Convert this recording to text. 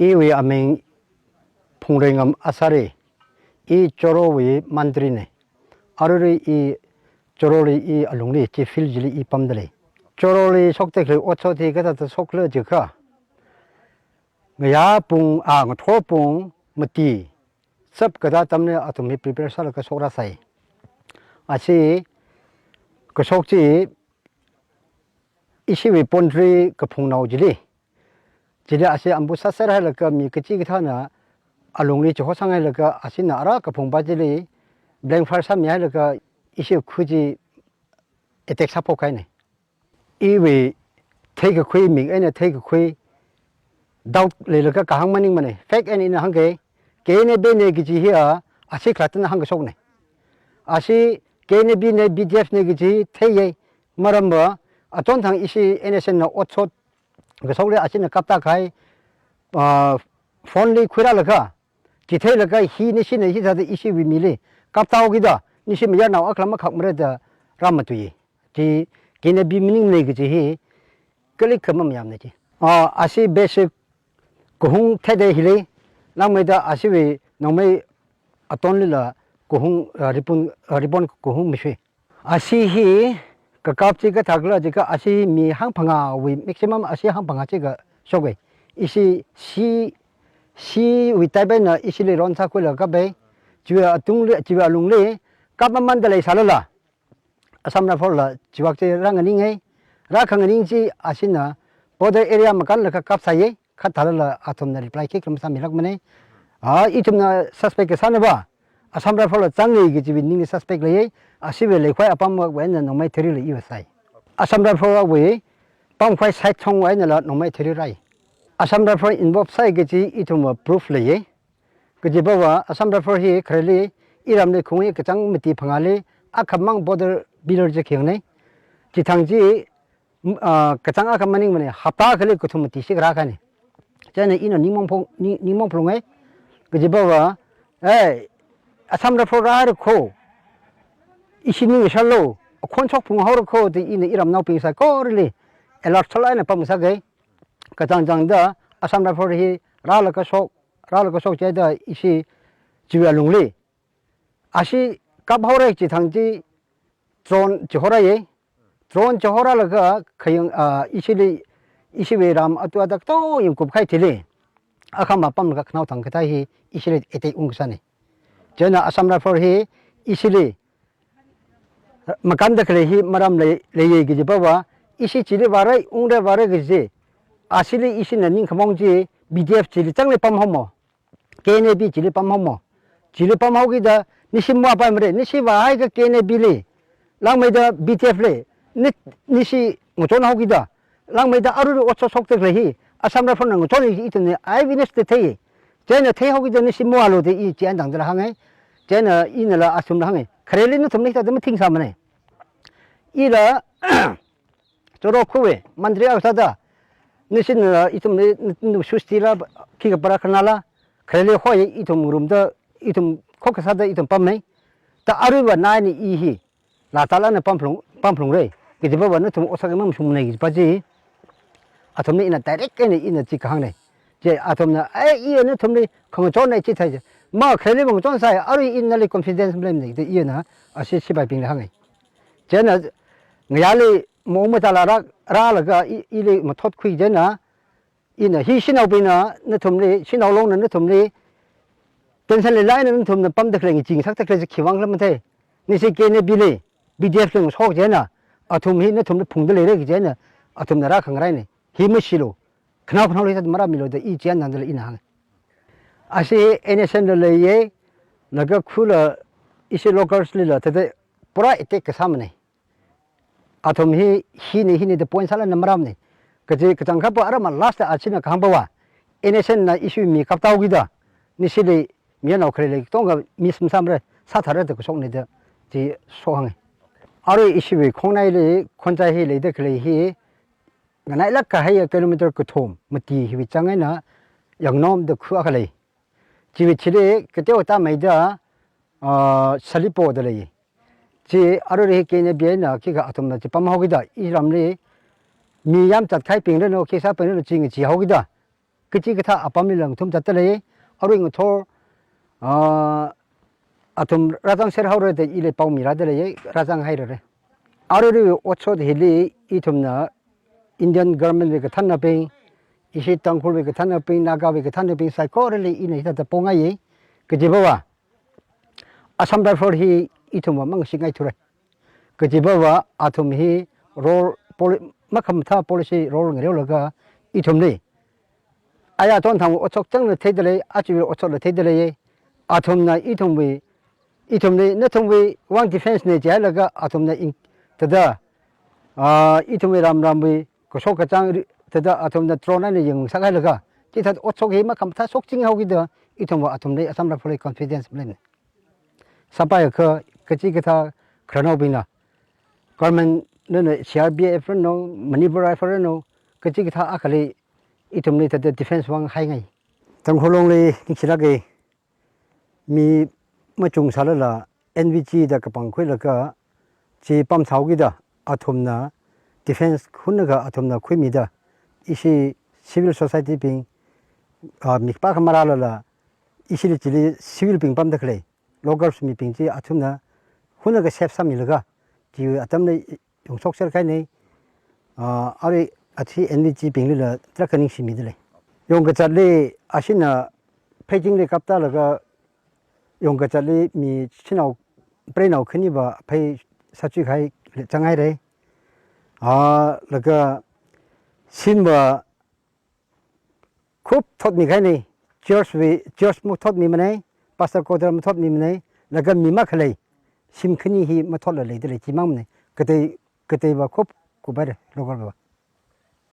이위 아맹 풍랭엄 아사리 이 조로위 만드리네 아르리 이 조로리 이 알롱리 지 필질리 이 밤들이 조로리 속대그 오초티 그다도 속러 지가 야뿡 아 토뿡 뭐티 섭 그다 때문에 아토미 프리페어설 그 소라사이 아시 그 속지 이시위 본드리 그 풍나오지리 지리 아시 안부 사세라 그 미그지 기타나 알롱리 저 호상할 그 아시나 알아 그 풍바지리 블랭펄사 미할 그 이시 크지 에텍 사포카이네 이위 테이크 퀴 미에네 테이크 퀴 다웃 레르가 가항마닝 마네 팩 애니는 한게 게네 베네 기지 히야 아시 클라트나 한거 속네 아시 게네 비네 BDF 네 기지 테예 마람바 아톤탕 이시 에네센나 5초 그 속래 아시는 깝다가이 폰리 퀴라르가 디테일가 히니시네 히자데 이시 위밀리 깝다오기다 니시 미야나 아클마 각므레다 라마투이 지 게네 비미닝 네 기지 히 클릭하면 얌네지 아시 베식 고흥 태대 힐리 남메다 아시위 노메 아톤리라 고흥 리본 고흥 미시 아시히 그갑지가 다글라지가 아시 미 항방아 위 맥시멈 아시 항방아 지가 쇼게 이시 시 위타베나 이시리 론사콜라 가베 지와 둥리 지와 룽리 까만만달레 살라 아삼나 폴라 지왁제 랑닝에 라캉닝지 아시나 보더 에리아 마칸라 갑사예 카타라 아톰나 리플라이 킥 삼미락마네 이쯤나 서스펙게 사나바 아삼라 폴라 짱리 기지비 닝니 서스펙레 아시벨레 khoai apam wen no mai theri le iwasai asamra phora we pam khoai sai thong wen la no mai theri rai asamra phora involve sai ge ji itum proof le ye ge ji bawa asamra phora hi khreli iram le khung ye kachang miti phangale akhamang border biler je khengne ji thangji kachang akhamning mane hapa khale kuthum ti sig ra khane chane ino nimong phlong e ge ji bawa asamra phora ro kho 이신이 샬로 콘촉 풍하로 코드 이네 이람 나오피사 거르리 엘라트라이나 밤사게 가장장다 아삼라 포르히 라르가 속 제다 이시 지알롱리 아시 갑하오레 지탕지 드론 저호라예 드론 저호라가 khayang 이시리 이시베람 아투아다 또 임kupkai 틸리 아카마 밤가 khnaw thangkata 이시리 에테 웅사네 제나 아삼라 포르히 이시리 makan kale hi maram le gi jibawa isi chili warai ungre warai gi asili isi naning khamong ji BDF chili changle pam homo KNB chili pam homo chili pam hogi da nisimwa pa mre nisiwa hai ga KNB le langmai da BDF le nisi ngoton hogi da langmai da aru ocho sokte le hi asamra phon ngoton itne ai witness te thei jena thei hogi da nisimwa lo de i chen dang da hangai jena inala asum hangai khreili nu thumni ta dum thing samane 이라 저렇고에 만들어 가다 니신나 이좀 수스티라 기가 바라카나라 그래 호에 이좀 rum다 이좀 코카사다 이좀 밤네 다 아르바 나니 이히 라탈라네 팜플롱레 기지바바는 좀 오사게만 숨네 기바지 아톰네 이나 다이렉트네 이나 지강네 제 아톰나 이에는 톰네 컨트롤네 지타지 마 그래 뭐 존사이 아르 인날리 컨피던스 블레임네 이에나 아시시바 빙레 하네 제나 ngayali momata la raga ile mathot khui jena ina hi sinau bina na thumle sinau long na thumle tension le line na thumna pam dakhleng jing sak takle khiwang lam the ni se ke ne bile BDF leng sok jena athum hi na thumle phungde le re jena athum na ra khangrai ne hi mashilo khnaw le mara milo de I jan nan le ina hang ase NSN le ye naga khula ise locals le la te pura etek ka samne atom hini the point sala namaramne kaje kachangkha pa arama last achina khambawa NSN na issue mi kaptawgida nisile mianau khrele tonga mismsamre sathara de sokne de ji sohange aro issue khongnai le khonja hi le de khle hi nganai lak ka hay kilometer ko thom mati hi changai na yangnom de khu akhale jiwi chile keteo ta maida salipo de le 지 아르레 케네 비에나 키가 아톰나 지 팜하고기다 이람리 미얌 잣카이 빙르노 키사 빙르노 징이 지하고기다 cái chi cái thà áp mi lần thum chặt tới ở đây người thô thum ra rằng sẽ hậu rồi thì ile bao mi ra tới ra rằng hay rồi ở đây ở chỗ thì li ít thum na Indian government về cái thanh nào bên 이시 땅굴 왜 그탄나 빙 나가 왜 그탄나 빙 사이코를 이네 이다 봉아이 그지 봐와 아삼달 폴히 이tumwa mang singai thurai 그지 봐와 아tum히 롤 폴 막함타 policy 롤 ngreolaga 이tum니 아야 돈탕 오척정을 태들에 아주를 오척을 태들에 아tum나 이tum위 이tum니 너tum위 왕 디펜스네 자라가 아tum나 인 더다 이tum위 람람위 그 속가장 더다 아톰나 트로나네 영상하려가 기타 오촉이 막함 다 속징하기도 이통 뭐 아톰네 아삼라 폴리 컨피던스 블렌 사바야 그 지기타 크로노비나 거먼는 CRBF노 머니버라이퍼노 그 지기타 아칼리 이톰네 더다 디펜스 왕 하이ngay 당홀롱리 닉시라게 미 뭐중살라 NVG다 그방ခွ이라가 지 밤사오기다 아톰나 디펜스 훈나가 아톰나 퀴미다 이시 시빌 소사이티 빙 미파 카마라라 이시리 지리 시빌 빙 밤다 그래 로컬스 미 빙지 아툼나 훈나가 셉삼일가 지 아탐네 용속설 가네 아리 아치 엔디지 빙리라 트라커닝 시미들래 용가 잘리 아시나 페이징리 갑다라가 용가 잘리 미 친하고 브레인하고 크니바 페이 사치 가이 장하이래 라가 신바 खूब थोत मिखाई नहीं चर्च मु थोत मिमने पास्टर कोदर मु थोत मिमने लगन मिमा खले सिमखनी ही म थोत ले दे चिमाम ने कते बा खूब कुबारे लोगल बा